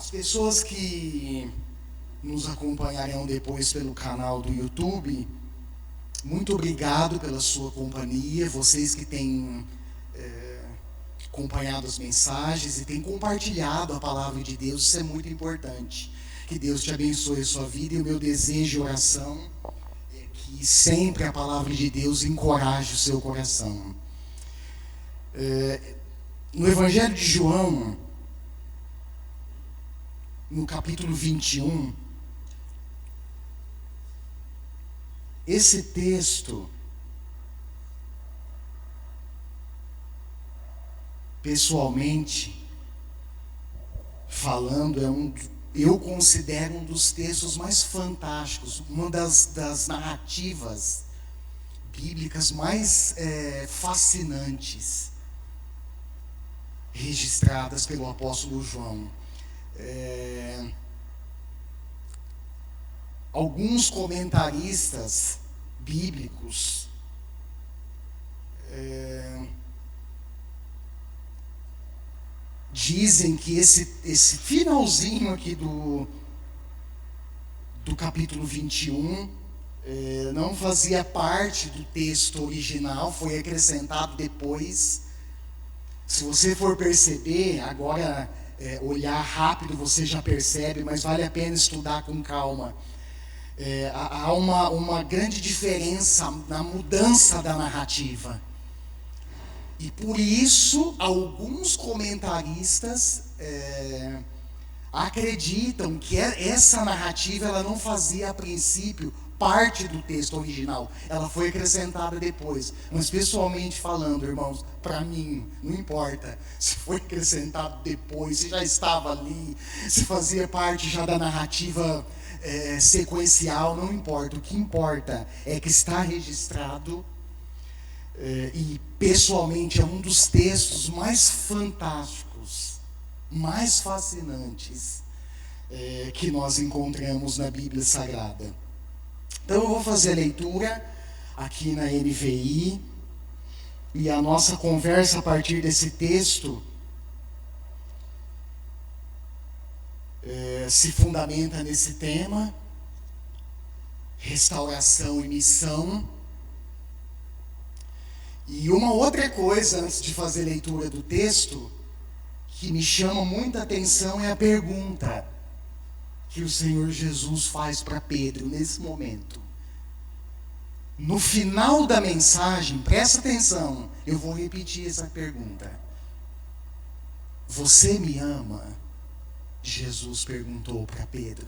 As pessoas que nos acompanharão depois pelo canal do YouTube, muito obrigado pela sua companhia. Vocês que têm acompanhado as mensagens e têm compartilhado a palavra de Deus, isso é muito importante. Que Deus te abençoe a sua vida, e o meu desejo e oração é que sempre a palavra de Deus encoraje o seu coração. No Evangelho de João, no capítulo 21, esse texto, pessoalmente falando, eu considero um dos textos mais fantásticos, uma das narrativas bíblicas mais fascinantes registradas pelo apóstolo João. Alguns comentaristas bíblicos dizem que esse finalzinho aqui do capítulo 21 não fazia parte do texto original, foi acrescentado depois. Se você for perceber, agora olhar rápido você já percebe, mas vale a pena estudar com calma. Há uma grande diferença na mudança da narrativa. E por isso, alguns comentaristas acreditam que essa narrativa ela não fazia, a princípio, parte do texto original. Ela foi acrescentada depois. Mas, pessoalmente falando, irmãos, para mim, não importa se foi acrescentado depois, se já estava ali, se fazia parte já da narrativa sequencial, não importa. O que importa é que está registrado. E pessoalmente é um dos textos mais fantásticos, mais fascinantes que nós encontramos na Bíblia Sagrada. Então eu vou fazer a leitura aqui na NVI, e a nossa conversa a partir desse texto se fundamenta nesse tema: restauração e missão. E uma outra coisa, antes de fazer a leitura do texto, que me chama muita atenção é a pergunta que o Senhor Jesus faz para Pedro nesse momento. No final da mensagem, presta atenção, eu vou repetir essa pergunta. Você me ama? Jesus perguntou para Pedro.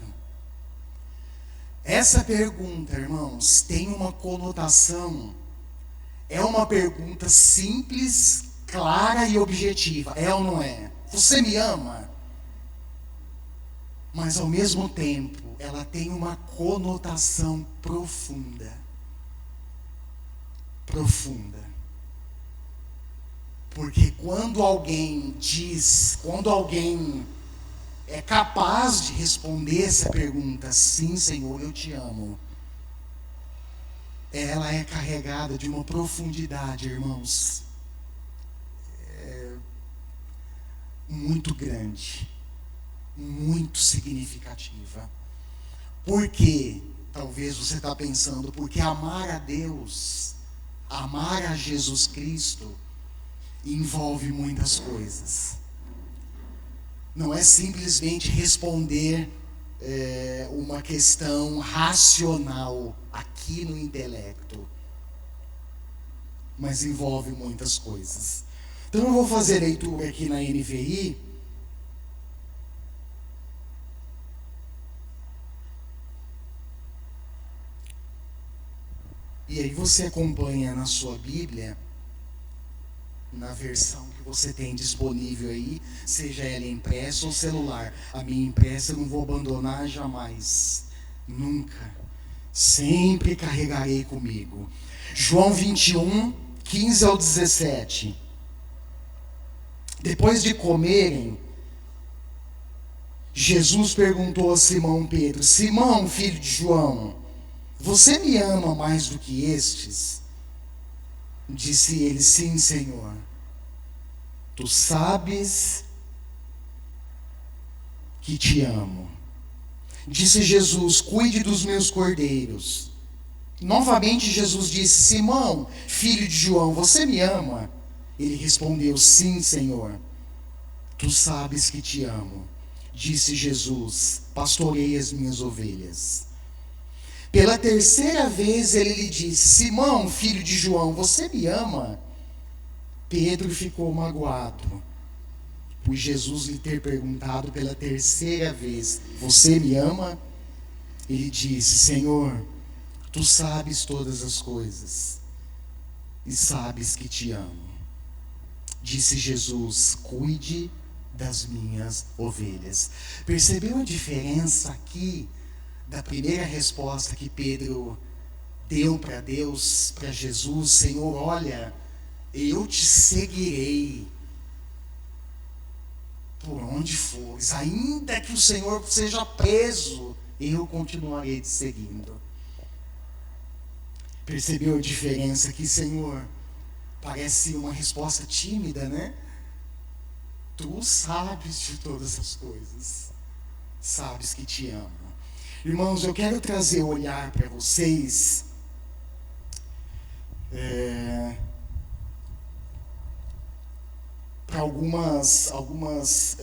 Essa pergunta, irmãos, tem uma conotação. É uma pergunta simples, clara e objetiva. É ou não é? Você me ama? Mas ao mesmo tempo, ela tem uma conotação profunda. Profunda. Porque quando alguém é capaz de responder essa pergunta, sim, Senhor, eu te amo, ela é carregada de uma profundidade, irmãos, muito grande, muito significativa. Por quê? Talvez você está pensando, porque amar a Deus, amar a Jesus Cristo, envolve muitas coisas. Não é simplesmente responder uma questão racional aqui no intelecto, mas envolve muitas coisas. Então eu vou fazer leitura aqui na NVI. E aí você acompanha na sua Bíblia, na versão que você tem disponível aí, seja ela impressa ou celular. A minha impressa eu não vou abandonar jamais, nunca. Sempre carregarei comigo. João 21, 15 ao 17. Depois de comerem, Jesus perguntou a Simão Pedro: Simão, filho de João, você me ama mais do que estes? Disse ele: sim, Senhor. Tu sabes que te amo. Disse Jesus: cuide dos meus cordeiros. Novamente Jesus disse: Simão, filho de João, você me ama? Ele respondeu: sim, Senhor, tu sabes que te amo. Disse Jesus: pastorei as minhas ovelhas. Pela terceira vez ele lhe disse: Simão, filho de João, você me ama? Pedro ficou magoado por Jesus lhe ter perguntado pela terceira vez: você me ama? Ele disse: Senhor, tu sabes todas as coisas e sabes que te amo. Disse Jesus: cuide das minhas ovelhas. Percebeu a diferença aqui da primeira resposta que Pedro deu para Deus, para Jesus? Senhor, olha, eu te seguirei por onde fores, ainda que o Senhor seja preso, eu continuarei te seguindo. Percebeu a diferença aqui, Senhor? Parece uma resposta tímida, né? Tu sabes de todas as coisas, sabes que te amo. Irmãos, eu quero trazer o olhar para vocês para algumas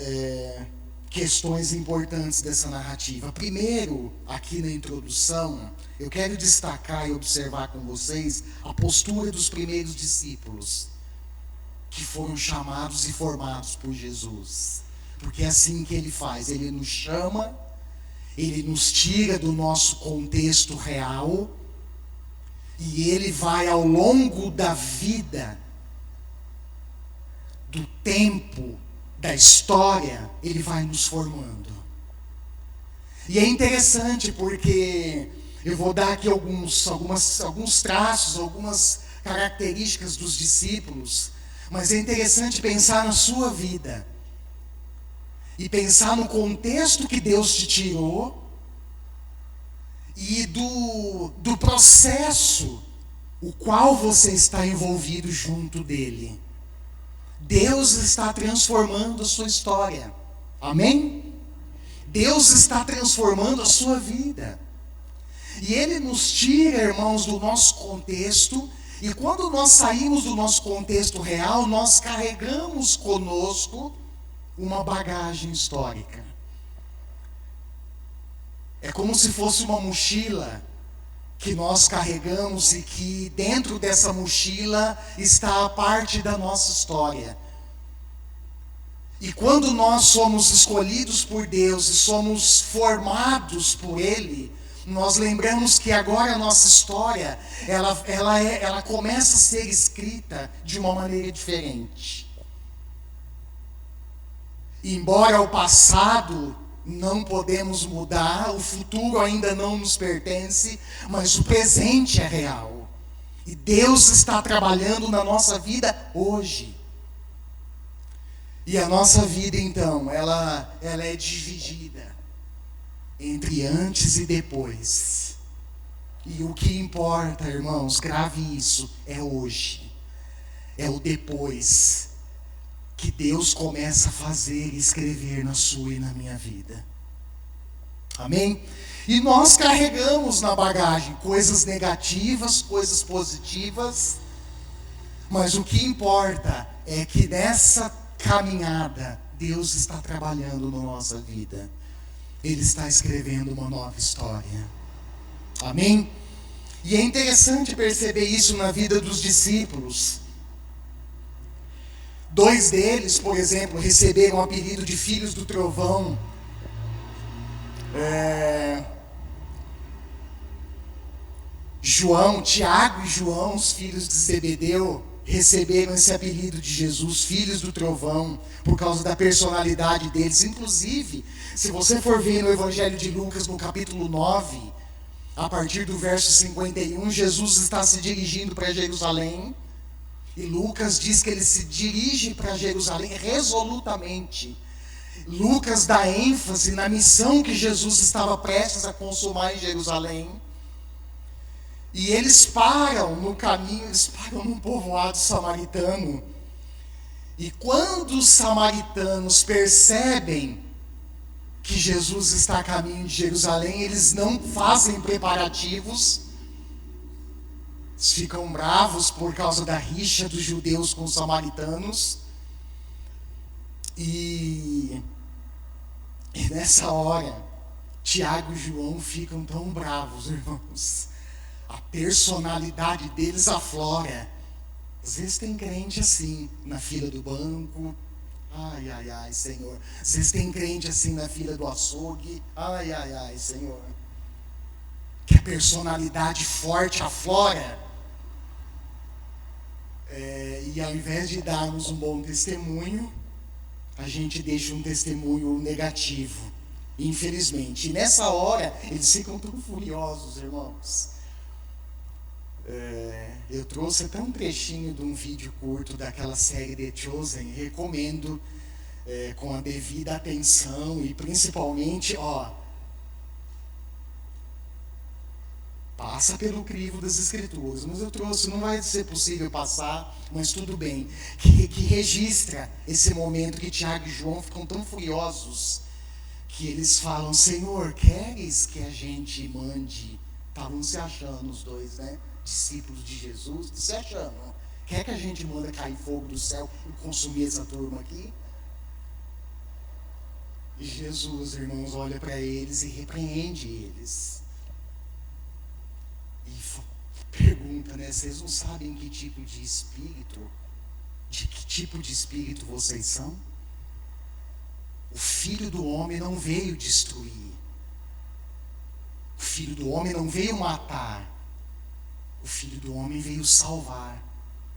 questões importantes dessa narrativa. Primeiro, aqui na introdução, eu quero destacar e observar com vocês a postura dos primeiros discípulos, que foram chamados e formados por Jesus. Porque é assim que ele faz: ele nos chama, ele nos tira do nosso contexto real, e ele vai ao longo da vida, do tempo, da história, ele vai nos formando. E é interessante porque eu vou dar aqui alguns traços, algumas características dos discípulos, mas é interessante pensar na sua vida e pensar no contexto que Deus te tirou e do processo o qual você está envolvido junto dele. Deus está transformando a sua história. Amém? Deus está transformando a sua vida. E Ele nos tira, irmãos, do nosso contexto. E quando nós saímos do nosso contexto real, nós carregamos conosco uma bagagem histórica. É como se fosse uma mochila que nós carregamos e que dentro dessa mochila está a parte da nossa história. E quando nós somos escolhidos por Deus e somos formados por Ele, nós lembramos que agora a nossa história, ela começa a ser escrita de uma maneira diferente. Embora o passado não podemos mudar, o futuro ainda não nos pertence, mas o presente é real. E Deus está trabalhando na nossa vida hoje. E a nossa vida, então, ela é dividida entre antes e depois. E o que importa, irmãos, grave isso, é hoje. É o depois que Deus começa a fazer e escrever na sua e na minha vida. Amém? E nós carregamos na bagagem coisas negativas, coisas positivas, mas o que importa é que nessa caminhada Deus está trabalhando na nossa vida. Ele está escrevendo uma nova história. Amém? E é interessante perceber isso na vida dos discípulos. 2 deles, por exemplo, receberam o apelido de filhos do trovão. Tiago e João, os filhos de Zebedeu, receberam esse apelido de Jesus, filhos do trovão, por causa da personalidade deles. Inclusive, se você for ver no Evangelho de Lucas, no capítulo 9, a partir do verso 51, Jesus está se dirigindo para Jerusalém. E Lucas diz que ele se dirige para Jerusalém resolutamente. Lucas dá ênfase na missão que Jesus estava prestes a consumar em Jerusalém. E eles param no caminho, eles param num povoado samaritano. E quando os samaritanos percebem que Jesus está a caminho de Jerusalém, eles não fazem preparativos, eles ficam bravos por causa da rixa dos judeus com os samaritanos, e nessa hora, Tiago e João ficam tão bravos, irmãos. A personalidade deles aflora. Às vezes tem crente assim, na fila do banco. Ai, ai, ai, Senhor. Às vezes tem crente assim na fila do açougue. Ai, ai, ai, Senhor. Que a personalidade forte aflora. E ao invés de darmos um bom testemunho, a gente deixa um testemunho negativo. Infelizmente. E nessa hora, eles ficam tão furiosos, irmãos. Eu trouxe até um trechinho de um vídeo curto daquela série The Chosen. Recomendo com a devida atenção e principalmente, passa pelo crivo das Escrituras. Mas eu trouxe, não vai ser possível passar, mas tudo bem. Que registra esse momento que Tiago e João ficam tão furiosos que eles falam: Senhor, queres que a gente mande? Estavam se achando os dois, né? Discípulos de Jesus, se achando. Quer que a gente manda cair fogo do céu e consumir essa turma aqui? E Jesus, irmãos, olha para eles e repreende eles. E pergunta, né? Vocês não sabem que tipo de espírito, de que tipo de espírito vocês são? O Filho do Homem não veio destruir. O Filho do Homem não veio matar. O Filho do Homem veio salvar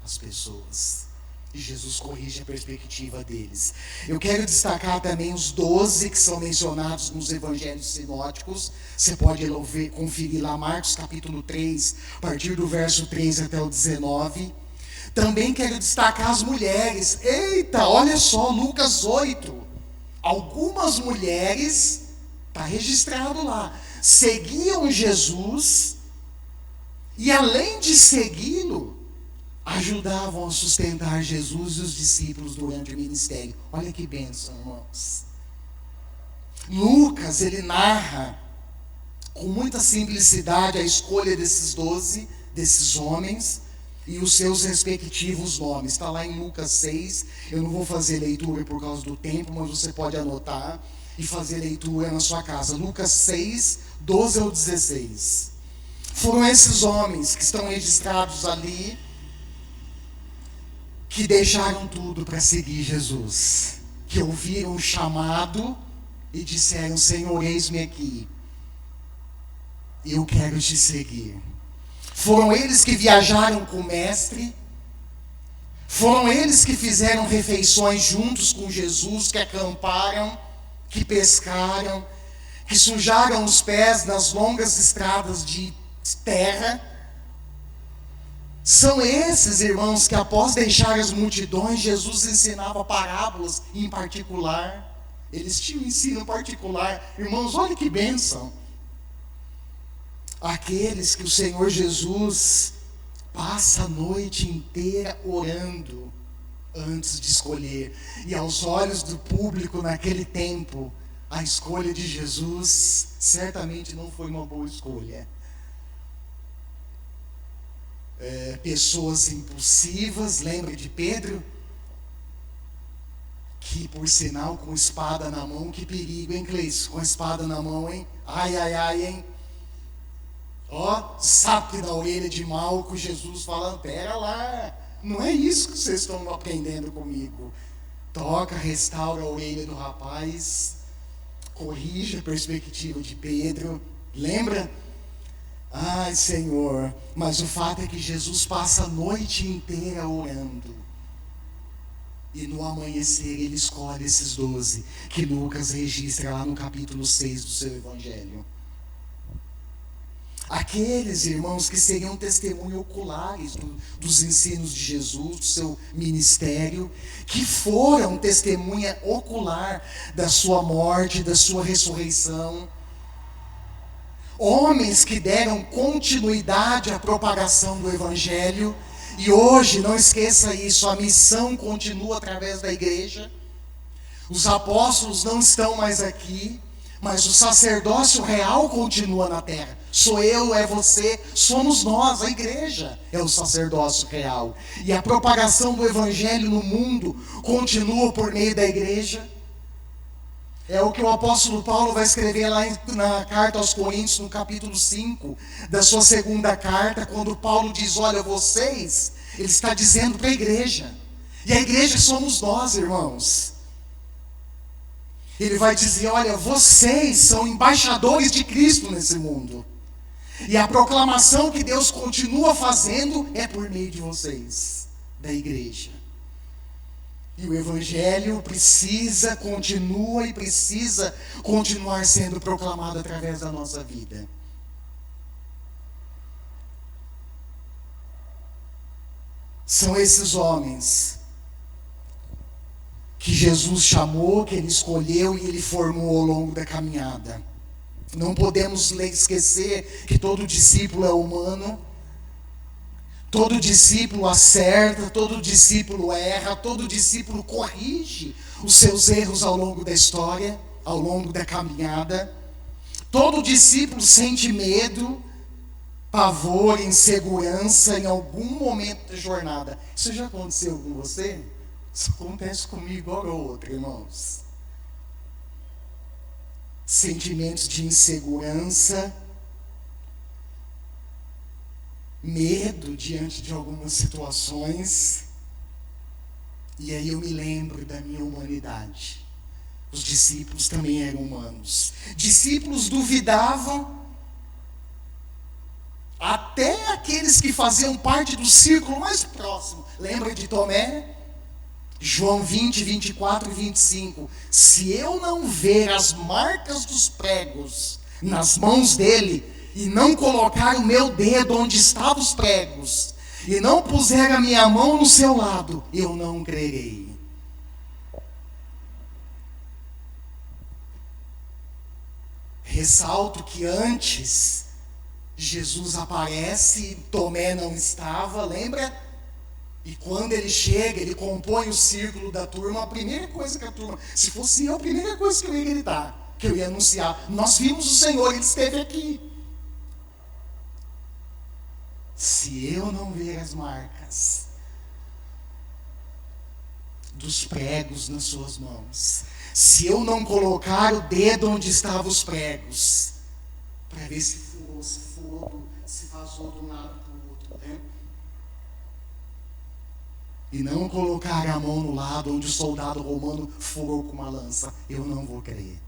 as pessoas. E Jesus corrige a perspectiva deles. Eu quero destacar também os 12 que são mencionados nos evangelhos sinóticos. Você pode conferir lá Marcos capítulo 3, a partir do verso 3 até o 19. Também quero destacar as mulheres. Eita, olha só, Lucas 8. Algumas mulheres, está registrado lá, seguiam Jesus e além de segui-lo, ajudavam a sustentar Jesus e os discípulos durante o ministério. Olha que bênção, irmãos. Lucas, ele narra com muita simplicidade a escolha desses 12, desses homens, e os seus respectivos nomes. Está lá em Lucas 6, eu não vou fazer leitura por causa do tempo, mas você pode anotar e fazer leitura na sua casa. Lucas 6, 12 ao 16. Foram esses homens que estão registrados ali, que deixaram tudo para seguir Jesus, que ouviram o chamado e disseram: Senhor, eis-me aqui, eu quero te seguir. Foram eles que viajaram com o Mestre, foram eles que fizeram refeições juntos com Jesus, que acamparam, que pescaram, que sujaram os pés nas longas estradas de terra. São esses, irmãos, que após deixar as multidões, Jesus ensinava parábolas em particular. Eles tinham um ensino particular. Irmãos, olha que bênção. Aqueles que o Senhor Jesus passa a noite inteira orando antes de escolher. E aos olhos do público naquele tempo, a escolha de Jesus certamente não foi uma boa escolha. Pessoas impulsivas, lembra de Pedro? Que por sinal com espada na mão, que perigo, hein, Cleiton? Com espada na mão, hein? Ai, ai, ai, hein? Sape na orelha de Malco, Jesus falando: pera lá, não é isso que vocês estão aprendendo comigo. Toca, restaura a orelha do rapaz, corrige a perspectiva de Pedro. Lembra? Ai, Senhor, mas o fato é que Jesus passa a noite inteira orando. E no amanhecer ele escolhe esses 12, que Lucas registra lá no capítulo 6 do seu evangelho. Aqueles, irmãos, que seriam testemunho oculares dos ensinos de Jesus, do seu ministério, que foram testemunha ocular da sua morte, da sua ressurreição. Homens que deram continuidade à propagação do Evangelho. E hoje, não esqueça isso, a missão continua através da igreja. Os apóstolos não estão mais aqui, Mas o sacerdócio real continua na terra. Sou eu, é você, somos nós, a igreja é o sacerdócio real. E a propagação do evangelho no mundo continua por meio da igreja. É o que o apóstolo Paulo vai escrever lá na carta aos Coríntios, no capítulo 5, da sua segunda carta, quando Paulo diz, olha, vocês, ele está dizendo para a igreja. E a igreja somos nós, irmãos. Ele vai dizer, olha, vocês são embaixadores de Cristo nesse mundo. E a proclamação que Deus continua fazendo é por meio de vocês, da igreja. E o evangelho continua continuar sendo proclamado através da nossa vida. São esses homens que Jesus chamou, que Ele escolheu e Ele formou ao longo da caminhada. Não podemos esquecer que todo discípulo é humano. Todo discípulo acerta, todo discípulo erra, todo discípulo corrige os seus erros ao longo da história, ao longo da caminhada. Todo discípulo sente medo, pavor, insegurança em algum momento da jornada. Isso já aconteceu com você? Isso acontece comigo hora ou outra, irmãos. Sentimentos de insegurança, medo diante de algumas situações. E aí eu me lembro da minha humanidade. Os discípulos também eram humanos. Discípulos duvidavam, até aqueles que faziam parte do círculo mais próximo. Lembra de Tomé? João 20, 24 e 25. Se eu não ver as marcas dos pregos nas mãos dele, e não colocar o meu dedo onde estavam os pregos, e não puser a minha mão no seu lado, eu não crerei. Ressalto que antes Jesus aparece, Tomé não estava, lembra? E quando ele chega, ele compõe o círculo da turma, a primeira coisa que a turma, se fosse eu, a primeira coisa que eu ia gritar, que eu ia anunciar, nós vimos o Senhor, Ele esteve aqui. Se eu não ver as marcas dos pregos nas suas mãos, se eu não colocar o dedo onde estavam os pregos, para ver se furou, se vazou de um lado para o outro, né? E não colocar a mão no lado onde o soldado romano furou com uma lança, eu não vou crer.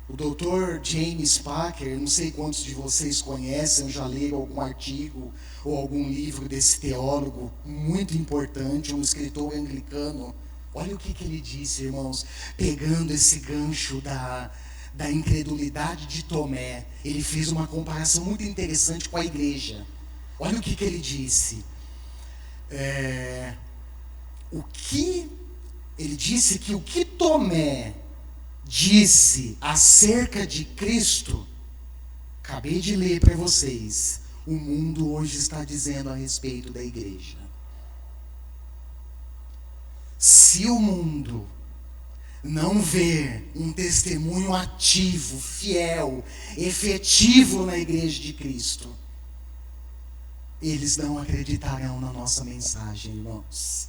O Dr. James Packer, não sei quantos de vocês conhecem, já leram algum artigo ou algum livro desse teólogo muito importante, um escritor anglicano. Olha o que ele disse, irmãos, pegando esse gancho da incredulidade de Tomé. Ele fez uma comparação muito interessante com a igreja. Olha o que ele disse. Ele disse que o que Tomé disse acerca de Cristo, acabei de ler para vocês, o mundo hoje está dizendo a respeito da igreja. Se o mundo não ver um testemunho ativo, fiel, efetivo na igreja de Cristo, eles não acreditarão na nossa mensagem, irmãos.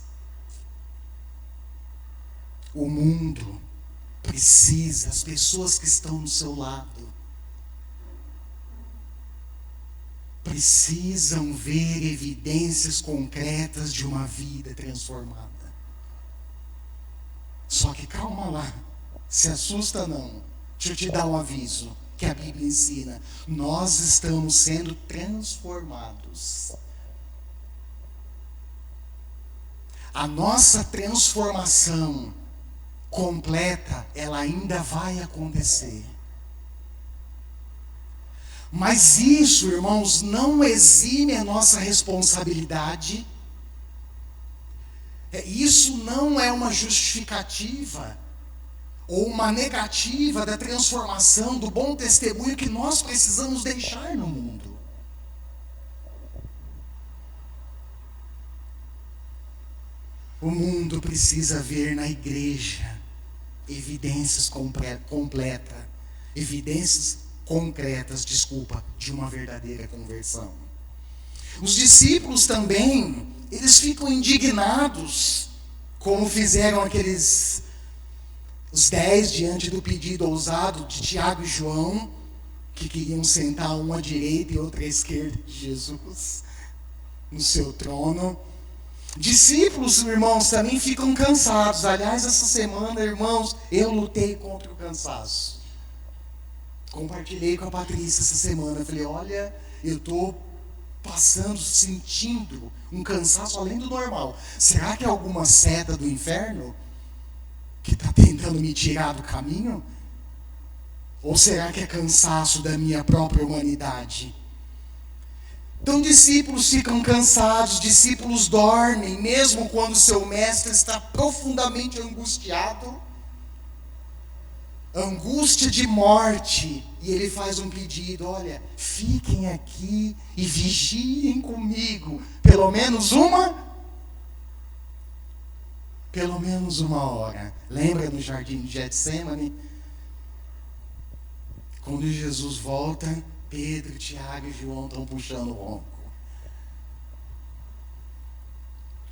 O mundo precisa, as pessoas que estão do seu lado, precisam ver evidências concretas de uma vida transformada. Só que calma lá, se assusta não. Deixa eu te dar um aviso que a Bíblia ensina. Nós estamos sendo transformados. A nossa transformação completa, ela ainda vai acontecer. Mas isso, irmãos, não exime a nossa responsabilidade. Isso não é uma justificativa ou uma negativa da transformação, do bom testemunho que nós precisamos deixar no mundo. O mundo precisa ver na igreja evidências concretas, de uma verdadeira conversão. Os discípulos também, eles ficam indignados, como fizeram os 10 diante do pedido ousado de Tiago e João, que queriam sentar um à direita e outro à esquerda de Jesus no seu trono. Discípulos, irmãos, também ficam cansados. Aliás, essa semana, irmãos, eu lutei contra o cansaço. Compartilhei com a Patrícia essa semana. Falei, olha, eu estou sentindo um cansaço além do normal. Será que é alguma seta do inferno que está tentando me tirar do caminho? Ou será que é cansaço da minha própria humanidade? Então, discípulos ficam cansados, discípulos dormem, mesmo quando seu mestre está profundamente angustiado, angústia de morte, e ele faz um pedido: olha, fiquem aqui e vigiem comigo, pelo menos uma hora. Lembra no jardim de Getsêmani? Quando Jesus volta, Pedro, Tiago e João estão puxando o ronco.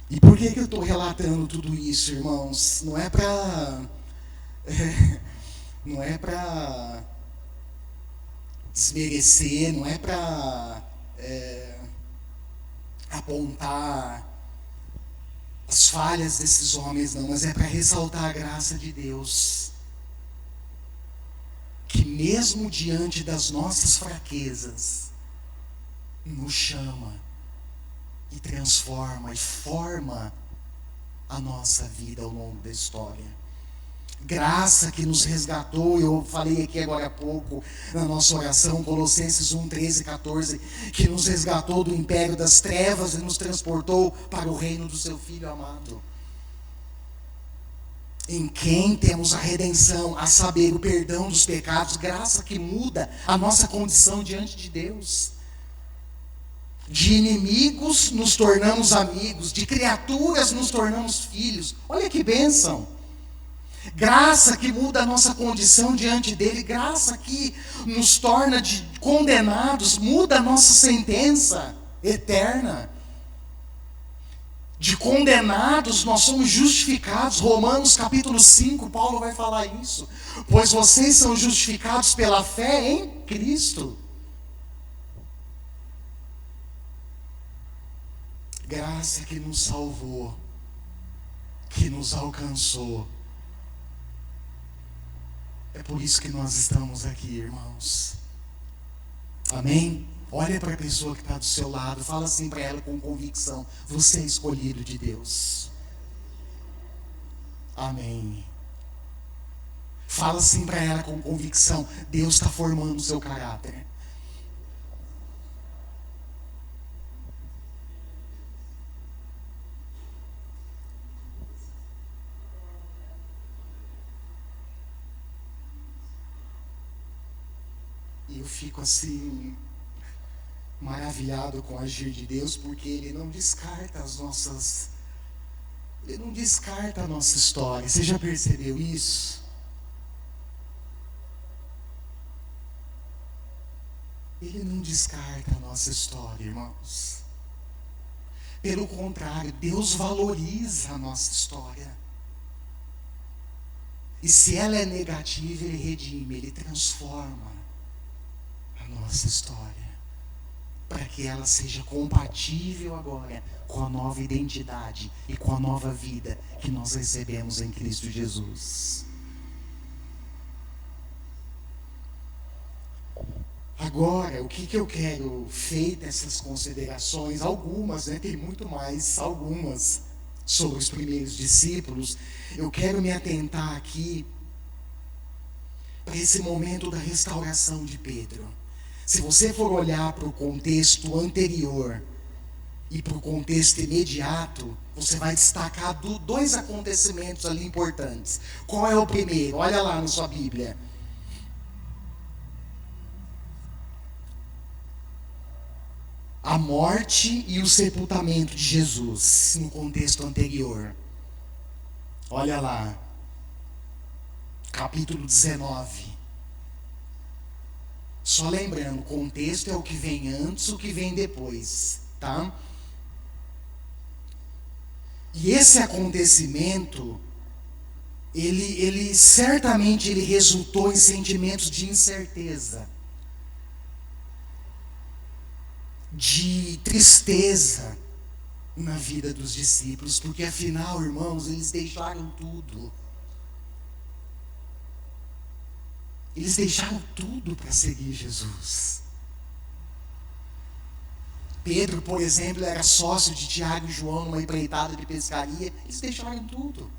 E por que eu estou relatando tudo isso, irmãos? Não é para desmerecer, não é para apontar as falhas desses homens, não, mas é para ressaltar a graça de Deus, que mesmo diante das nossas fraquezas, nos chama e transforma e forma a nossa vida ao longo da história. Graça que nos resgatou, eu falei aqui agora há pouco, na nossa oração, Colossenses 1, 13 e 14, que nos resgatou do império das trevas e nos transportou para o reino do seu Filho amado, em quem temos a redenção, a saber, o perdão dos pecados. Graça que muda a nossa condição diante de Deus. De inimigos nos tornamos amigos, de criaturas nos tornamos filhos. Olha que bênção! Graça que muda a nossa condição diante dele, graça que nos torna de condenados, muda a nossa sentença eterna. De condenados, nós somos justificados. Romanos capítulo 5, Paulo vai falar isso. Pois vocês são justificados pela fé em Cristo. Graça que nos salvou, que nos alcançou. É por isso que nós estamos aqui, irmãos. Amém? Olha para a pessoa que está do seu lado, fala assim para ela com convicção: você é escolhido de Deus. Amém. Fala assim para ela com convicção: Deus está formando o seu caráter. E eu fico assim, maravilhado com o agir de Deus, porque Ele não descarta a nossa história. Você já percebeu isso? Ele não descarta a nossa história, irmãos. Pelo contrário, Deus valoriza a nossa história. E se ela é negativa, Ele redime, Ele transforma a nossa história, para que ela seja compatível agora com a nova identidade e com a nova vida que nós recebemos em Cristo Jesus. Agora, o que eu quero, feito essas considerações, algumas, tem muito mais, algumas, sobre os primeiros discípulos, eu quero me atentar aqui para esse momento da restauração de Pedro. Se você for olhar para o contexto anterior e para o contexto imediato, você vai destacar dois acontecimentos ali importantes. Qual é o primeiro? Olha lá na sua Bíblia. A morte e o sepultamento de Jesus, no contexto anterior. Olha lá, capítulo 19. Só lembrando, o contexto é o que vem antes, o que vem depois, tá? E esse acontecimento, ele certamente ele resultou em sentimentos de incerteza, de tristeza na vida dos discípulos, porque afinal, irmãos, eles deixaram tudo. Eles deixaram tudo para seguir Jesus. Pedro, por exemplo, era sócio de Tiago e João numa empreitada de pescaria. Eles deixaram tudo.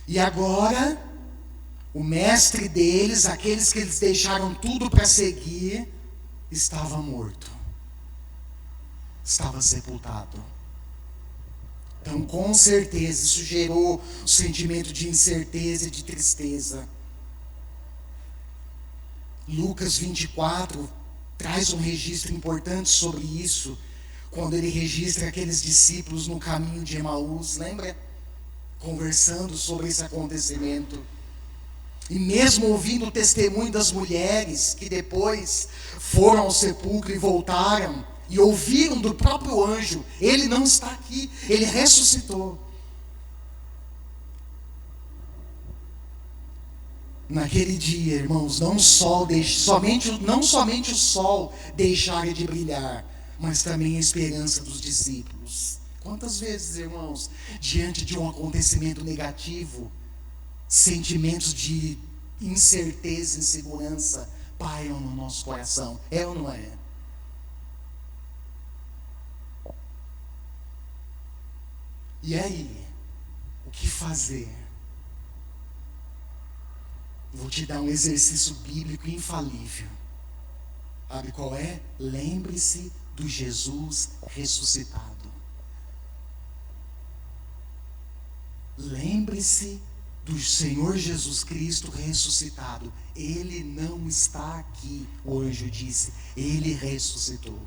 E agora, o mestre deles, aqueles que eles deixaram tudo para seguir, estava morto. Estava sepultado. Então, com certeza, isso gerou um sentimento de incerteza e de tristeza. Lucas 24 traz um registro importante sobre isso, quando ele registra aqueles discípulos no caminho de Emaús, lembra? Conversando sobre esse acontecimento. E mesmo ouvindo o testemunho das mulheres, que depois foram ao sepulcro e voltaram, e ouviram do próprio anjo, ele não está aqui, ele ressuscitou. Naquele dia, irmãos, não somente o sol deixara de brilhar, mas também a esperança dos discípulos. Quantas vezes, irmãos, diante de um acontecimento negativo, sentimentos de incerteza, insegurança pairam no nosso coração? É ou não é? E aí, o que fazer? Vou te dar um exercício bíblico infalível. Sabe qual é? Lembre-se do Jesus ressuscitado. Lembre-se do Senhor Jesus Cristo ressuscitado. Ele não está aqui, o anjo disse. Ele ressuscitou.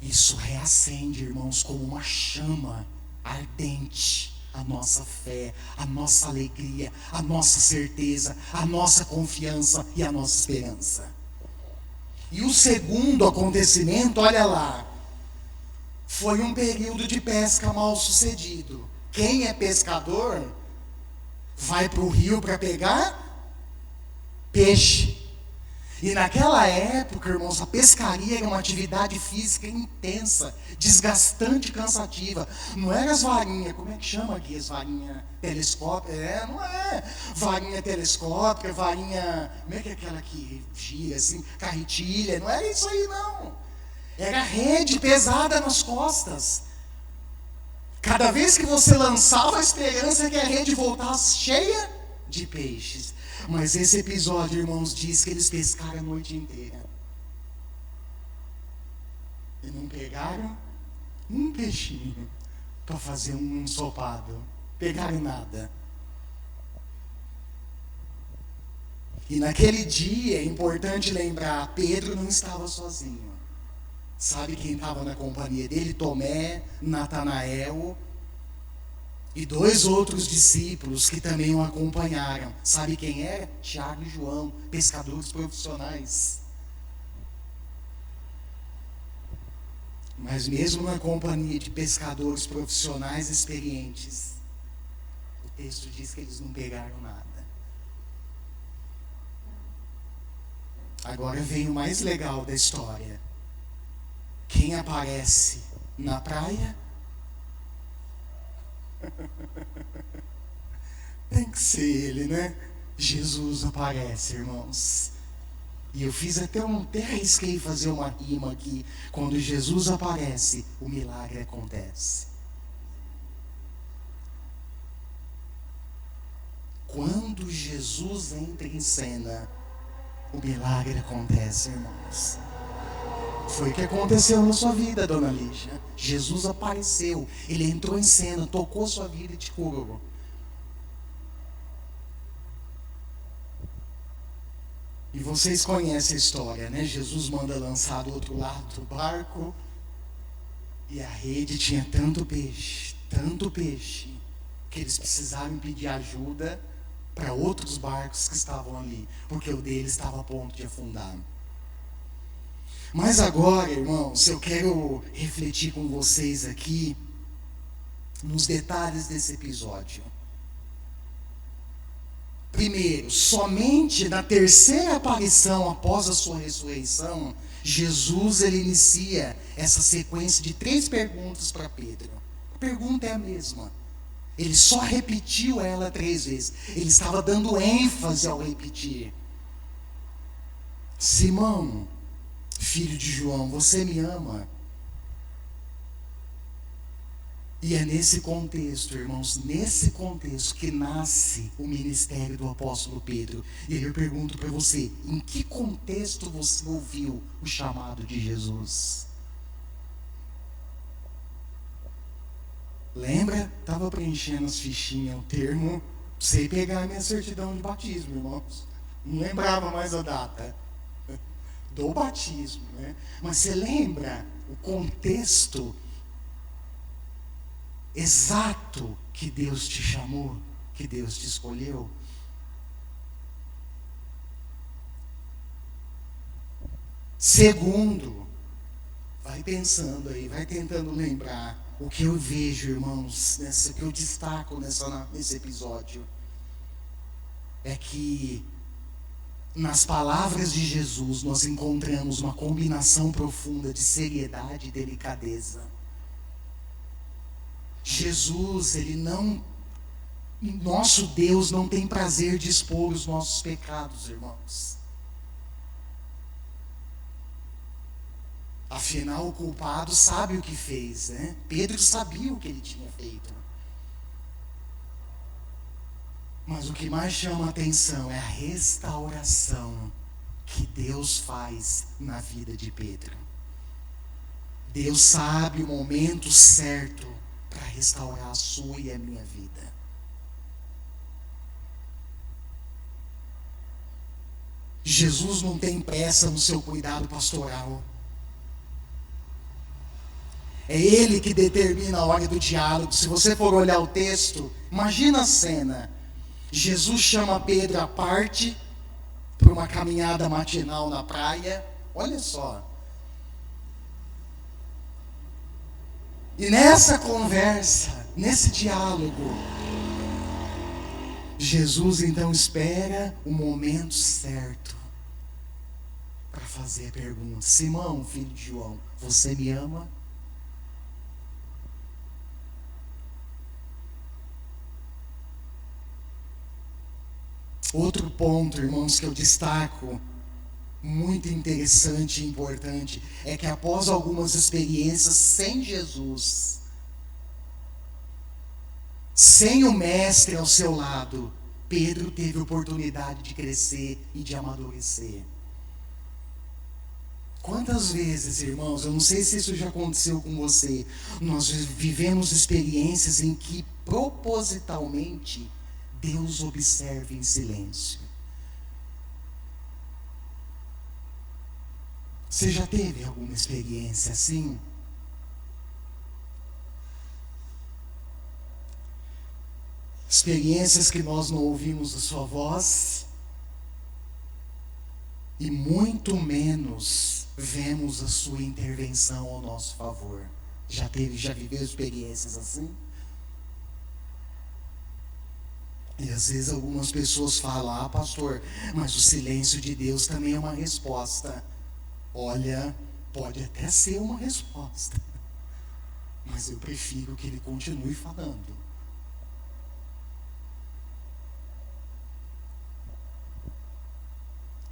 Isso reacende, irmãos, como uma chama ardente a nossa fé, a nossa alegria, a nossa certeza, a nossa confiança e a nossa esperança. E o segundo acontecimento, olha lá, foi um período de pesca mal sucedido. Quem é pescador vai para o rio para pegar peixe. E naquela época, irmãos, a pescaria era uma atividade física intensa, desgastante e cansativa. Não era as varinhas, como é que chama aqui as varinhas telescópicas? Não é varinha telescópica, varinha, como é que é aquela que gira assim, carretilha? Não era isso aí não. Era rede pesada nas costas. Cada vez que você lançava, a esperança é que a rede voltasse cheia de peixes. Mas esse episódio, irmãos, diz que eles pescaram a noite inteira. E não pegaram um peixinho para fazer um ensopado. Pegaram nada. E naquele dia, é importante lembrar, Pedro não estava sozinho. Sabe quem estava na companhia dele? Tomé, Natanael e 2 outros discípulos que também o acompanharam. Sabe quem é? Tiago e João, pescadores profissionais. Mas mesmo na companhia de pescadores profissionais experientes, o texto diz que eles não pegaram nada. Agora vem o mais legal da história. Quem aparece na praia? Tem que ser ele, né? Jesus aparece, irmãos. E eu fiz até arrisquei fazer uma rima aqui. Quando Jesus aparece, o milagre acontece. Quando Jesus entra em cena, o milagre acontece, irmãos. Foi o que aconteceu na sua vida, dona Lígia. Jesus apareceu, ele entrou em cena, tocou sua vida e te curou. E Vocês conhecem a história, né? Jesus manda lançar do outro lado do barco e a rede tinha tanto peixe, que eles precisaram pedir ajuda para outros barcos que estavam ali, porque o deles estava a ponto de afundar. Mas agora, irmãos, eu quero refletir com vocês aqui nos detalhes desse episódio. Primeiro, somente na terceira aparição após a sua ressurreição, Jesus ele inicia essa sequência de 3 perguntas para Pedro. A pergunta é a mesma. Ele só repetiu ela 3 vezes. Ele estava dando ênfase ao repetir. Simão, filho de João, você me ama? E é nesse contexto, irmãos, nesse contexto que nasce o ministério do apóstolo Pedro. E aí eu pergunto para você, em que contexto você ouviu o chamado de Jesus? Lembra? Estava preenchendo as fichinhas, o termo, sei pegar a minha certidão de batismo, irmãos. Não lembrava mais a data do batismo, né? Mas você lembra o contexto exato que Deus te chamou, que Deus te escolheu? Segundo, vai pensando aí, vai tentando lembrar o que eu vejo, irmãos, o que eu destaco nesse episódio é que nas palavras de Jesus nós encontramos uma combinação profunda de seriedade e delicadeza. Jesus, nosso Deus não tem prazer de expor os nossos pecados, irmãos. Afinal, o culpado sabe o que fez, né? Pedro sabia o que ele tinha feito. Mas o que mais chama a atenção é a restauração que Deus faz na vida de Pedro. Deus sabe o momento certo para restaurar a sua e a minha vida. Jesus não tem pressa no seu cuidado pastoral. É Ele que determina a hora do diálogo. Se você for olhar o texto, imagina a cena. Jesus chama Pedro à parte para uma caminhada matinal na praia. Olha só. E nessa conversa, nesse diálogo, Jesus então espera o momento certo para fazer a pergunta. Simão, filho de João, você me ama? Outro ponto, irmãos, que eu destaco, muito interessante e importante, é que após algumas experiências sem Jesus, sem o Mestre ao seu lado, Pedro teve oportunidade de crescer e de amadurecer. Quantas vezes, irmãos, eu não sei se isso já aconteceu com você, nós vivemos experiências em que propositalmente Deus observa em silêncio. Você já teve alguma experiência assim? Experiências que nós não ouvimos a sua voz e muito menos vemos a sua intervenção ao nosso favor. Já viveu experiências assim? E às vezes algumas pessoas falam, pastor, mas o silêncio de Deus também é uma resposta. Olha, pode até ser uma resposta, mas eu prefiro que ele continue falando.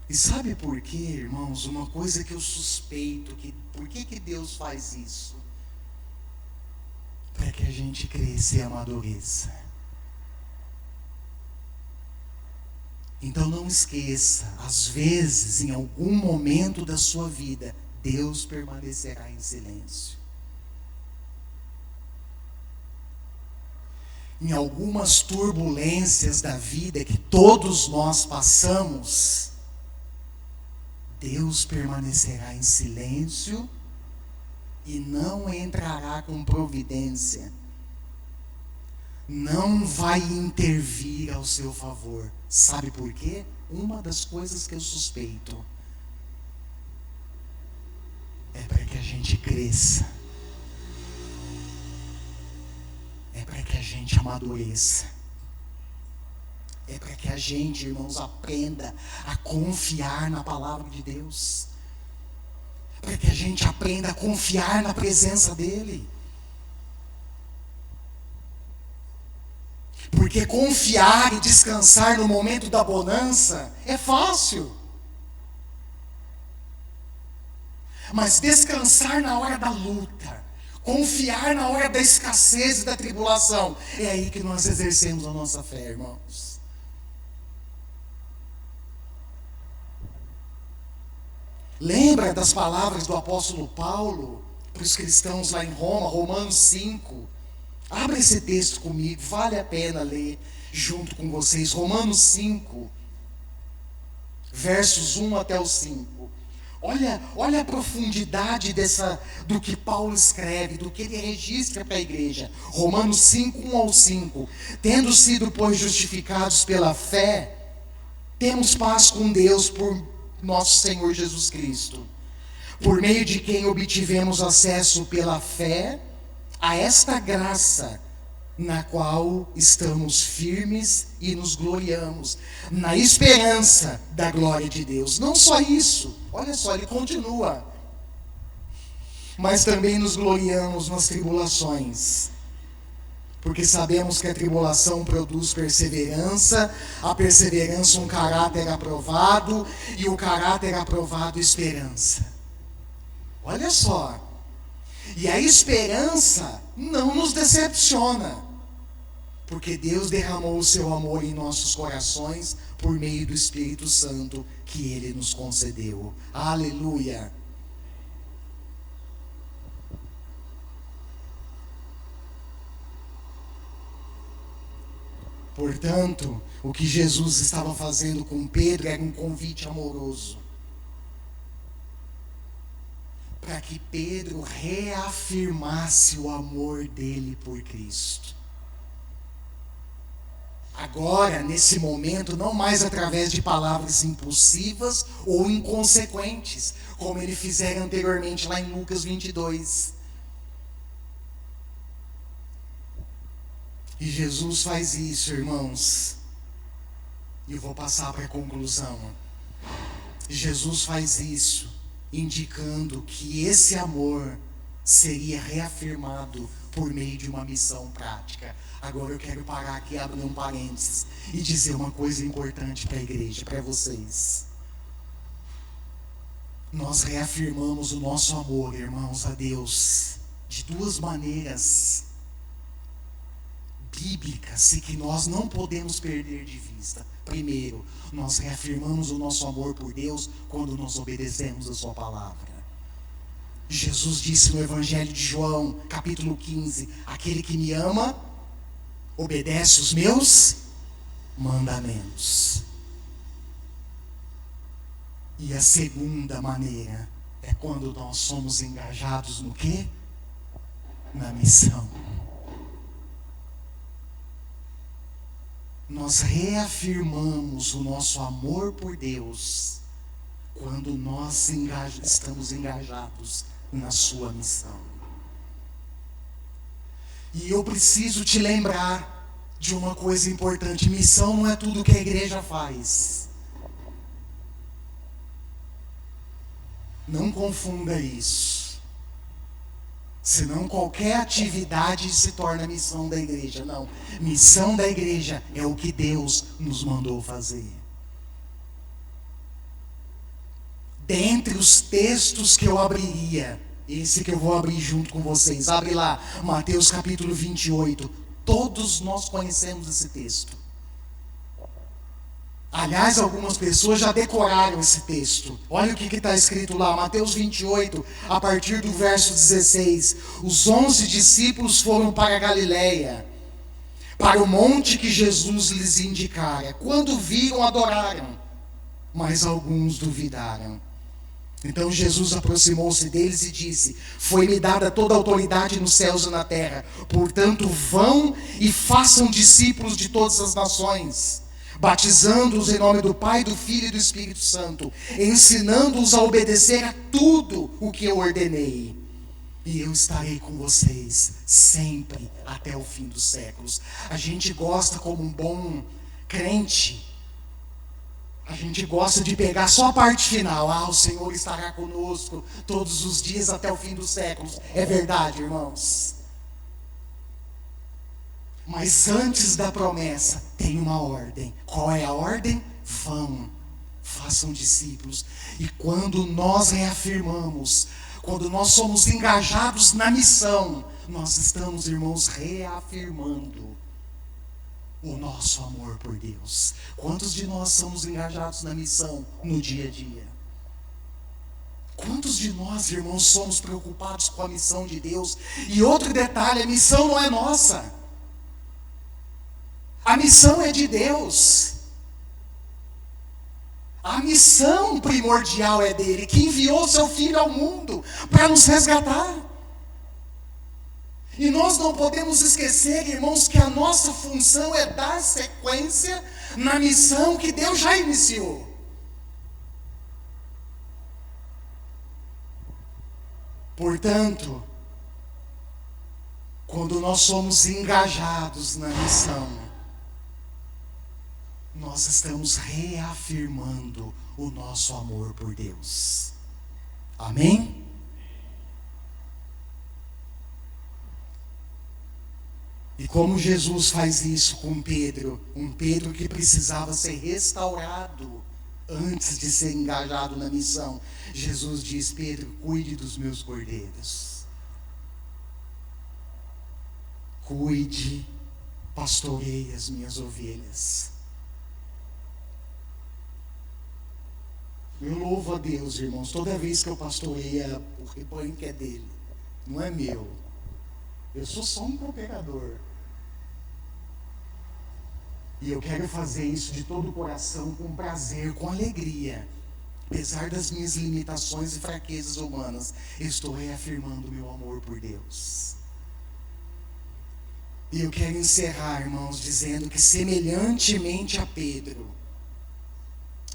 E sabe por quê, irmãos? Uma coisa que eu suspeito, por que Deus faz isso? Para que a gente cresça e amadureça. Então não esqueça, às vezes, em algum momento da sua vida, Deus permanecerá em silêncio. Em algumas turbulências da vida que todos nós passamos, Deus permanecerá em silêncio e não entrará com providência. Não vai intervir ao seu favor. Sabe por quê? Uma das coisas que eu suspeito é para que a gente cresça. É para que a gente amadureça. É para que a gente, irmãos, aprenda a confiar na palavra de Deus. Para que a gente aprenda a confiar na presença dEle. Porque confiar e descansar no momento da bonança é fácil. Mas descansar na hora da luta, confiar na hora da escassez e da tribulação, é aí que nós exercemos a nossa fé, irmãos. Lembra das palavras do apóstolo Paulo para os cristãos lá em Roma, Romanos 5. Abra esse texto comigo, vale a pena ler junto com vocês. Romanos 5, versos 1 até o 5. Olha a profundidade do que Paulo escreve, do que ele registra para a igreja. Romanos 5, 1 ao 5. Tendo sido, pois, justificados pela fé, temos paz com Deus por nosso Senhor Jesus Cristo, por meio de quem obtivemos acesso pela fé a esta graça, na qual estamos firmes e nos gloriamos, na esperança da glória de Deus. Não só isso, olha só, ele continua. Mas também nos gloriamos nas tribulações, porque sabemos que a tribulação produz perseverança, a perseverança um caráter aprovado, e o caráter aprovado esperança. Olha só. E a esperança não nos decepciona, porque Deus derramou o seu amor em nossos corações por meio do Espírito Santo que Ele nos concedeu. Aleluia! Portanto, o que Jesus estava fazendo com Pedro era um convite amoroso, para que Pedro reafirmasse o amor dele por Cristo. Agora, nesse momento, não mais através de palavras impulsivas ou inconsequentes, como ele fizera anteriormente lá em Lucas 22. E Jesus faz isso, irmãos. E eu vou passar para a conclusão. Jesus faz isso, indicando que esse amor seria reafirmado por meio de uma missão prática. Agora eu quero parar aqui, abrir um parênteses e dizer uma coisa importante para a igreja, para vocês. Nós reafirmamos o nosso amor, irmãos, a Deus de duas maneiras bíblicas e que nós não podemos perder de vista. Primeiro, nós reafirmamos o nosso amor por Deus quando nós obedecemos a sua palavra. Jesus disse no Evangelho de João, capítulo 15, aquele que me ama, obedece os meus mandamentos. E a segunda maneira é quando nós somos engajados no quê? Na missão. Nós reafirmamos o nosso amor por Deus quando nós estamos engajados na sua missão. E eu preciso te lembrar de uma coisa importante: missão não é tudo que a igreja faz. Não confunda isso. Senão qualquer atividade se torna missão da igreja. Não, missão da igreja é o que Deus nos mandou fazer. Dentre os textos que eu abriria, esse que eu vou abrir junto com vocês, abre lá, Mateus capítulo 28. Todos nós conhecemos esse texto. Aliás, algumas pessoas já decoraram esse texto. Olha o que está escrito lá, Mateus 28, a partir do verso 16. Os 11 discípulos foram para a Galileia, para o monte que Jesus lhes indicara. Quando viram, adoraram, mas alguns duvidaram. Então Jesus aproximou-se deles e disse: foi-me dada toda a autoridade nos céus e na terra. Portanto, vão e façam discípulos de todas as nações, batizando-os em nome do Pai, do Filho e do Espírito Santo, ensinando-os a obedecer a tudo o que eu ordenei. E eu estarei com vocês sempre até o fim dos séculos. A gente gosta, como um bom crente, a gente gosta de pegar só a parte final. O Senhor estará conosco todos os dias até o fim dos séculos. É verdade, irmãos. Mas antes da promessa, tem uma ordem. Qual é a ordem? Vão, façam discípulos. E quando nós reafirmamos, quando nós somos engajados na missão, nós estamos, irmãos, reafirmando o nosso amor por Deus. Quantos de nós somos engajados na missão no dia a dia? Quantos de nós, irmãos, somos preocupados com a missão de Deus? E outro detalhe, a missão não é nossa. A missão é de Deus. A missão primordial é dele, que enviou seu Filho ao mundo para nos resgatar. E nós não podemos esquecer, irmãos, que a nossa função é dar sequência na missão que Deus já iniciou. Portanto, quando nós somos engajados na missão, nós estamos reafirmando o nosso amor por Deus. Amém? E como Jesus faz isso com Pedro, um Pedro que precisava ser restaurado antes de ser engajado na missão, Jesus diz: Pedro, cuide dos meus cordeiros. Cuide, pastoreie as minhas ovelhas. Eu louvo a Deus, irmãos, toda vez que eu pastoreio o rebanho que é dele, não é meu. Eu sou só um cooperador. E eu quero fazer isso de todo o coração, com prazer, com alegria. Apesar das minhas limitações e fraquezas humanas, eu estou reafirmando o meu amor por Deus. E eu quero encerrar, irmãos, dizendo que, semelhantemente a Pedro,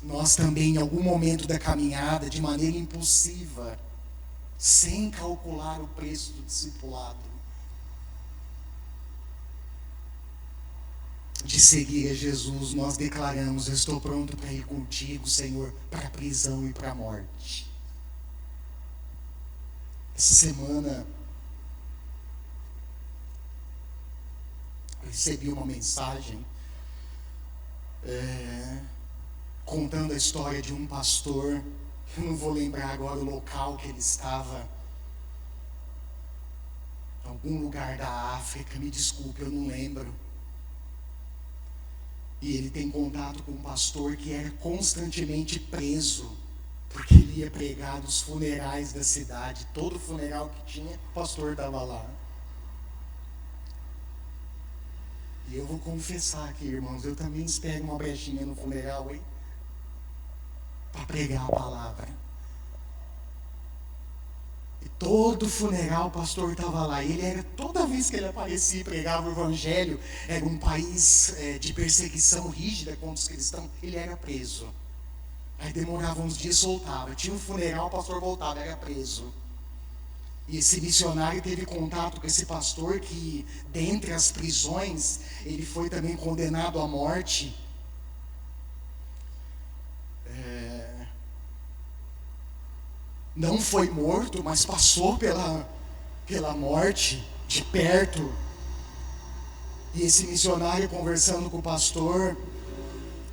nós também, em algum momento da caminhada, de maneira impulsiva, sem calcular o preço do discipulado, de seguir a Jesus, nós declaramos: eu estou pronto para ir contigo, Senhor, para a prisão e para a morte. Essa semana eu recebi uma mensagem contando a história de um pastor. Eu não vou lembrar agora o local que ele estava, em algum lugar da África, me desculpe, eu não lembro. E ele tem contato com um pastor que era constantemente preso, porque ele ia pregar nos funerais da cidade. Todo funeral que tinha, o pastor estava lá. E eu vou confessar aqui, irmãos, eu também espero uma brechinha no funeral, hein? Para pregar a palavra. E todo funeral o pastor estava lá. E ele era, toda vez que ele aparecia e pregava o evangelho, era um país de perseguição rígida contra os cristãos, ele era preso. Aí demorava uns dias, soltava. Tinha um funeral, o pastor voltava, era preso. E esse missionário teve contato com esse pastor que, dentre as prisões, ele foi também condenado à morte. Não foi morto, mas passou pela morte de perto. E esse missionário, conversando com o pastor,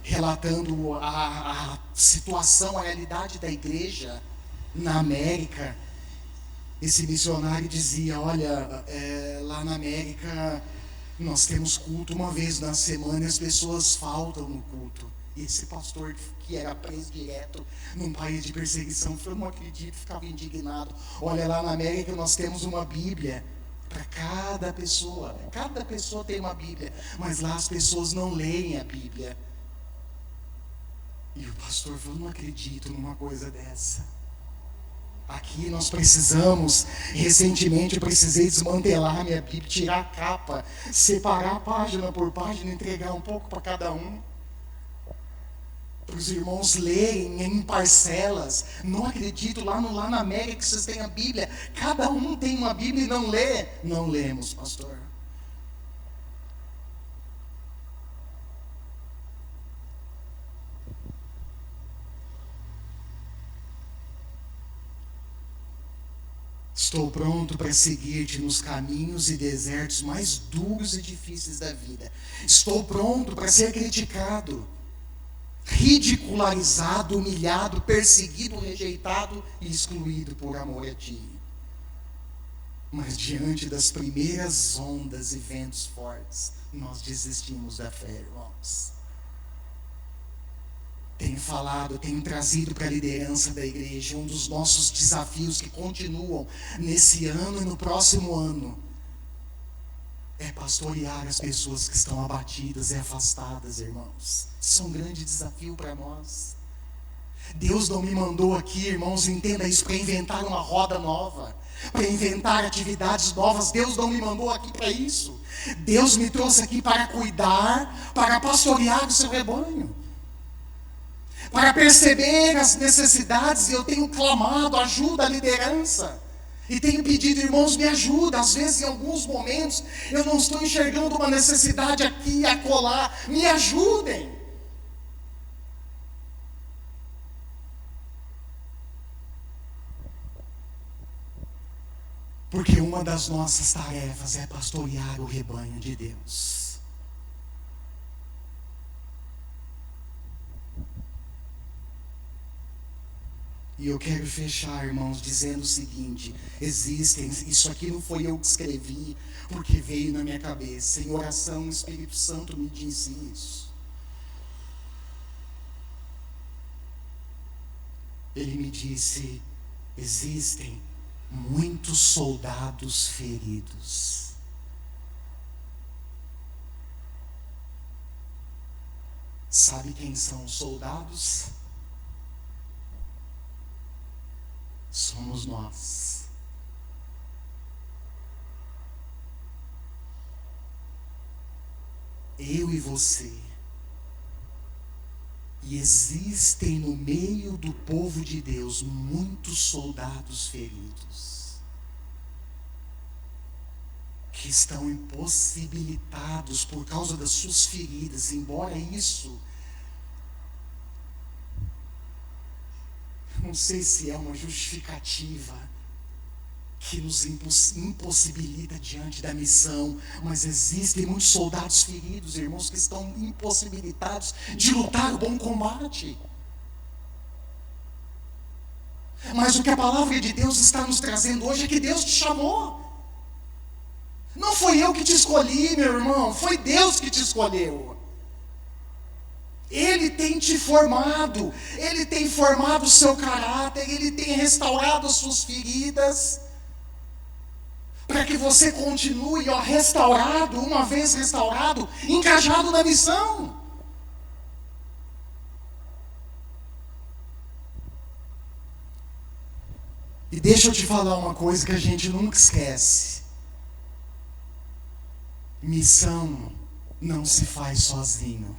relatando a situação, a realidade da igreja na América, esse missionário dizia: olha, lá na América nós temos culto uma vez na semana e as pessoas faltam no culto. E esse pastor, que era preso direto num país de perseguição, eu não acredito, ficava indignado. Olha, lá na América nós temos uma Bíblia para cada pessoa. Cada pessoa tem uma Bíblia, mas lá as pessoas não leem a Bíblia. E o pastor falou: não acredito numa coisa dessa. aqui, nós precisamos. Recentemente eu precisei desmantelar minha Bíblia, tirar a capa, separar página por página, entregar um pouco para cada um, para os irmãos lerem em parcelas. Não acredito lá na América que vocês têm a Bíblia, cada um tem uma Bíblia e não lê. Não lemos, pastor. Estou pronto para seguir-te nos caminhos e desertos mais duros e difíceis da vida. Estou pronto para ser criticado, ridicularizado, humilhado, perseguido, rejeitado e excluído por amor a ti. Mas diante das primeiras ondas e ventos fortes, nós desistimos da fé, irmãos. Tenho trazido para a liderança da igreja um dos nossos desafios que continuam nesse ano e no próximo ano. É pastorear as pessoas que estão abatidas e afastadas, irmãos. Isso é um grande desafio para nós. Deus não me mandou aqui, irmãos, entenda isso, para inventar uma roda nova, para inventar atividades novas. Deus não me mandou aqui para isso. Deus me trouxe aqui para cuidar, para pastorear o seu rebanho, para perceber as necessidades. E eu tenho clamado ajuda à liderança, e tenho pedido, irmãos, me ajuda. Às vezes, em alguns momentos, eu não estou enxergando uma necessidade aqui e acolá. Me ajudem. Porque uma das nossas tarefas é pastorear o rebanho de Deus. E eu quero fechar, irmãos, dizendo o seguinte: isso aqui não foi eu que escrevi, porque veio na minha cabeça. Em oração, o Espírito Santo me disse isso. Ele me disse: existem muitos soldados feridos. Sabe quem são os soldados? Somos nós. Eu e você. E existem no meio do povo de Deus muitos soldados feridos, que estão impossibilitados por causa das suas feridas. Embora isso, não sei se é uma justificativa que nos impossibilita diante da missão, mas existem muitos soldados feridos, irmãos, que estão impossibilitados de lutar o bom combate. Mas o que a palavra de Deus está nos trazendo hoje é que Deus te chamou. Não foi eu que te escolhi, meu irmão, foi Deus que te escolheu. Ele tem te formado, Ele tem formado o seu caráter, Ele tem restaurado as suas feridas, para que você continue, restaurado, uma vez restaurado, engajado na missão. E deixa eu te falar uma coisa que a gente nunca esquece: missão não se faz sozinho.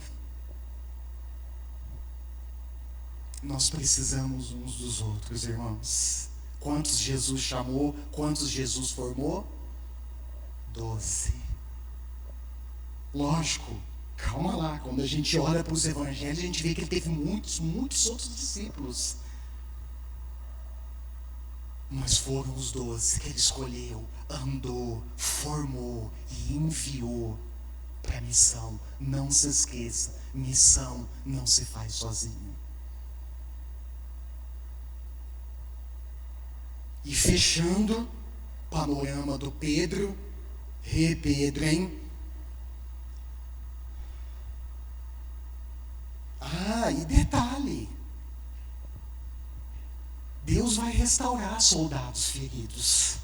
Nós precisamos uns dos outros, irmãos. Quantos Jesus chamou? Quantos Jesus formou? 12. Lógico, calma lá. Quando a gente olha para os evangelhos, a gente vê que ele teve muitos outros discípulos. Mas foram os 12 que ele escolheu, andou, formou e enviou para a missão. Não se esqueça, missão não se faz sozinho. E fechando, panorama do Pedro. Pedro, hein? E detalhe: Deus vai restaurar soldados feridos,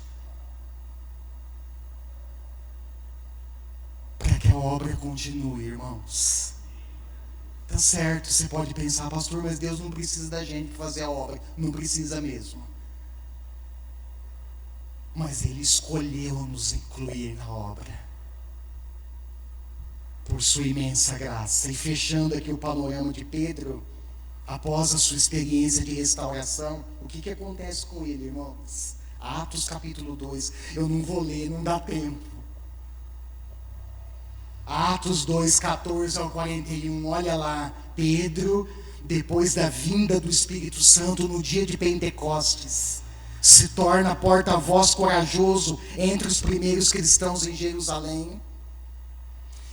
para que a obra continue, irmãos. Tá certo, você pode pensar: pastor, mas Deus não precisa da gente para fazer a obra. Não precisa mesmo. mas Ele escolheu nos incluir na obra, por sua imensa graça. E fechando aqui o panorama de Pedro, após a sua experiência de restauração, o que acontece com ele, irmãos? Atos capítulo 2, eu não vou ler, não dá tempo. Atos 2, 14 ao 41, olha lá, Pedro, depois da vinda do Espírito Santo no dia de Pentecostes, se torna porta-voz corajoso entre os primeiros cristãos em Jerusalém,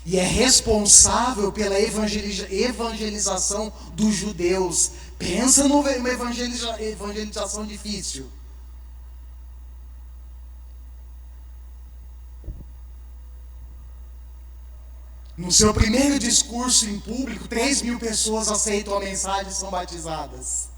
e é responsável pela evangelização dos judeus. Pensa numa evangelização difícil. No seu primeiro discurso em público, 3.000 pessoas aceitam a mensagem e são batizadas.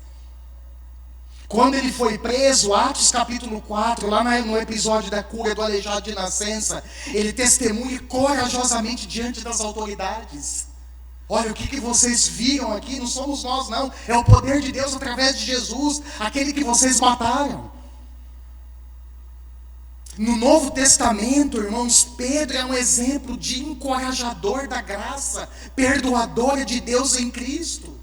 Quando ele foi preso, Atos capítulo 4, lá no episódio da cura do aleijado de nascença, ele testemunha corajosamente diante das autoridades. Olha, o que vocês viram aqui, não somos nós não, é o poder de Deus através de Jesus, aquele que vocês mataram. No Novo Testamento, irmãos, Pedro é um exemplo de encorajador da graça perdoadora de Deus em Cristo.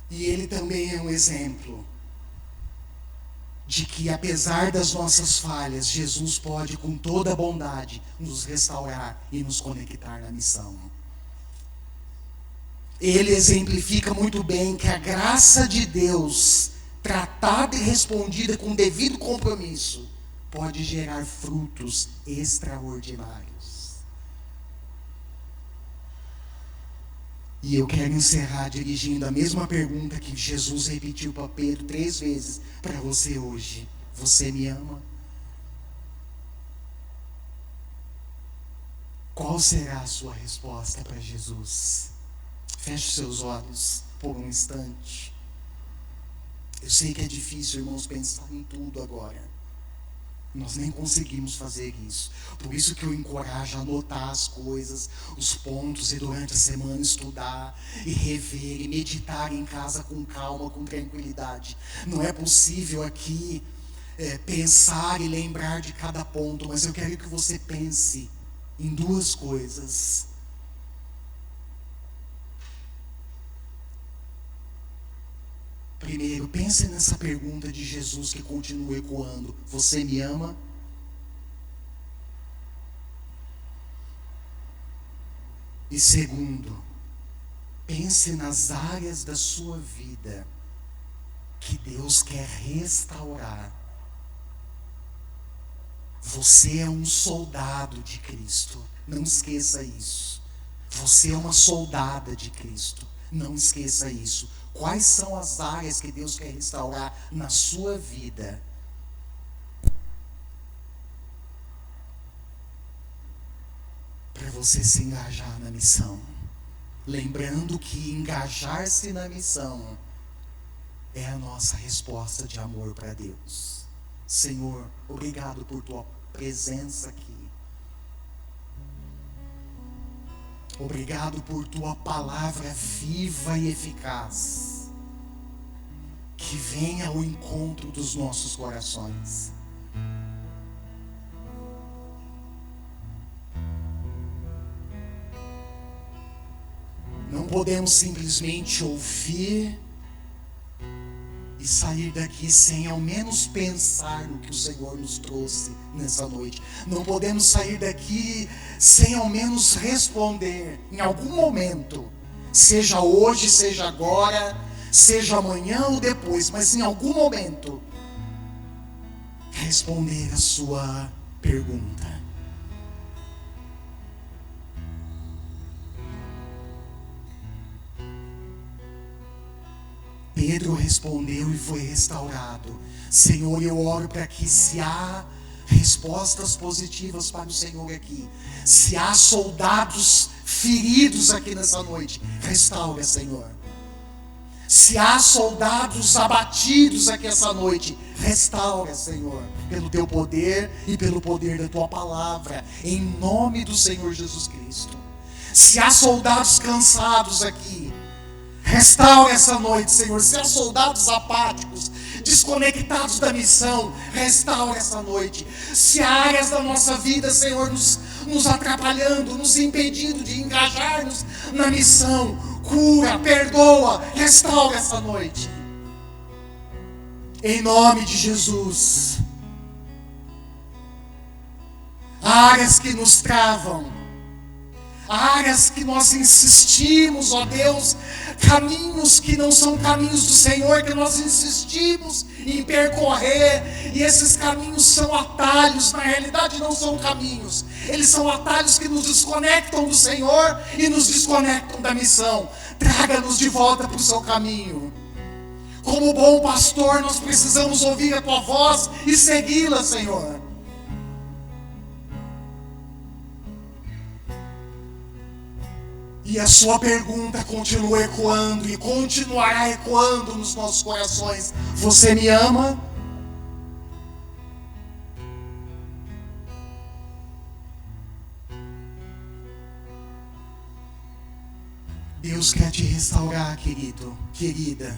E ele também é um exemplo de que, apesar das nossas falhas, Jesus pode, com toda a bondade, nos restaurar e nos conectar na missão. Ele exemplifica muito bem que a graça de Deus, tratada e respondida com devido compromisso, pode gerar frutos extraordinários. E eu quero encerrar dirigindo a mesma pergunta que Jesus repetiu para Pedro 3 vezes para você hoje. Você me ama? Qual será a sua resposta para Jesus? Feche seus olhos por um instante. Eu sei que é difícil, irmãos, pensar em tudo agora. Nós nem conseguimos fazer isso. Por isso que eu encorajo a anotar as coisas, os pontos, e durante a semana estudar e rever e meditar em casa com calma, com tranquilidade. Não é possível aqui pensar e lembrar de cada ponto, mas eu quero que você pense em 2 coisas. Primeiro, pense nessa pergunta de Jesus que continua ecoando: você me ama? E segundo, pense nas áreas da sua vida que Deus quer restaurar. Você é um soldado de Cristo, não esqueça isso. Você é uma soldada de Cristo, não esqueça isso. Quais são as áreas que Deus quer restaurar na sua vida? Para você se engajar na missão. Lembrando que engajar-se na missão é a nossa resposta de amor para Deus. Senhor, obrigado por tua presença aqui. Obrigado por tua palavra viva e eficaz, que venha ao encontro dos nossos corações. Não podemos simplesmente ouvir e sair daqui sem ao menos pensar no que o Senhor nos trouxe nessa noite. Não podemos sair daqui sem ao menos responder em algum momento, seja hoje, seja agora, seja amanhã ou depois, mas em algum momento responder a sua pergunta. Pedro respondeu e foi restaurado. Senhor, eu oro para que, se há respostas positivas para o Senhor aqui, se há soldados feridos aqui nessa noite, restaura, Senhor. Se há soldados abatidos aqui essa noite, restaura, Senhor, pelo teu poder e pelo poder da tua palavra, em nome do Senhor Jesus Cristo. Se há soldados cansados aqui, Restaura essa noite, Senhor. Se há soldados apáticos, desconectados da missão, restaura essa noite. Se há áreas da nossa vida, Senhor, nos atrapalhando, nos impedindo de engajar-nos na missão, cura, perdoa, restaura essa noite. Em nome de Jesus. Áreas que nos travam, áreas que nós insistimos, ó Deus, caminhos que não são caminhos do Senhor, que nós insistimos em percorrer, e esses caminhos são atalhos, na realidade não são caminhos, eles são atalhos que nos desconectam do Senhor e nos desconectam da missão. Traga-nos de volta para o seu caminho. Como bom pastor, nós precisamos ouvir a tua voz e segui-la, Senhor. E a sua pergunta continua ecoando e continuará ecoando nos nossos corações: você me ama? Deus quer te restaurar, querido, querida.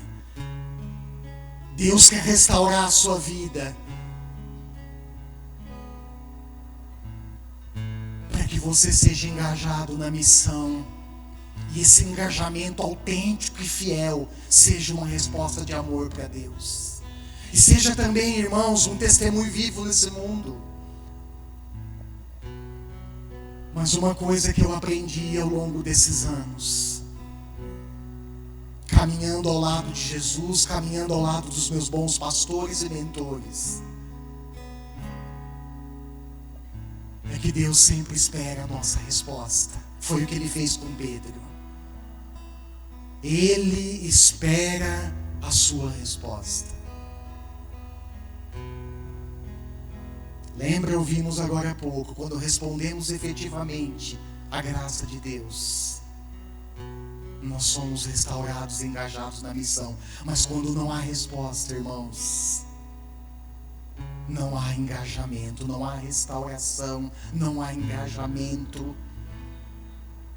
Deus quer restaurar a sua vida, para que você seja engajado na missão. E esse engajamento autêntico e fiel seja uma resposta de amor para Deus. E seja também, irmãos, um testemunho vivo nesse mundo. Mas uma coisa que eu aprendi ao longo desses anos, caminhando ao lado de Jesus, caminhando ao lado dos meus bons pastores e mentores, é que Deus sempre espera a nossa resposta. Foi o que Ele fez com Pedro. Ele espera a sua resposta. Lembra, ouvimos agora há pouco, quando respondemos efetivamente à graça de Deus, nós somos restaurados e engajados na missão. Mas quando não há resposta, irmãos, não há engajamento, não há restauração, não há engajamento.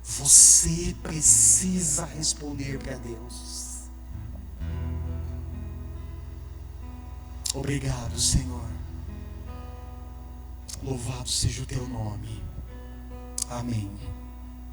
Você precisa responder para Deus. Obrigado, Senhor. Louvado seja o teu nome. Amém.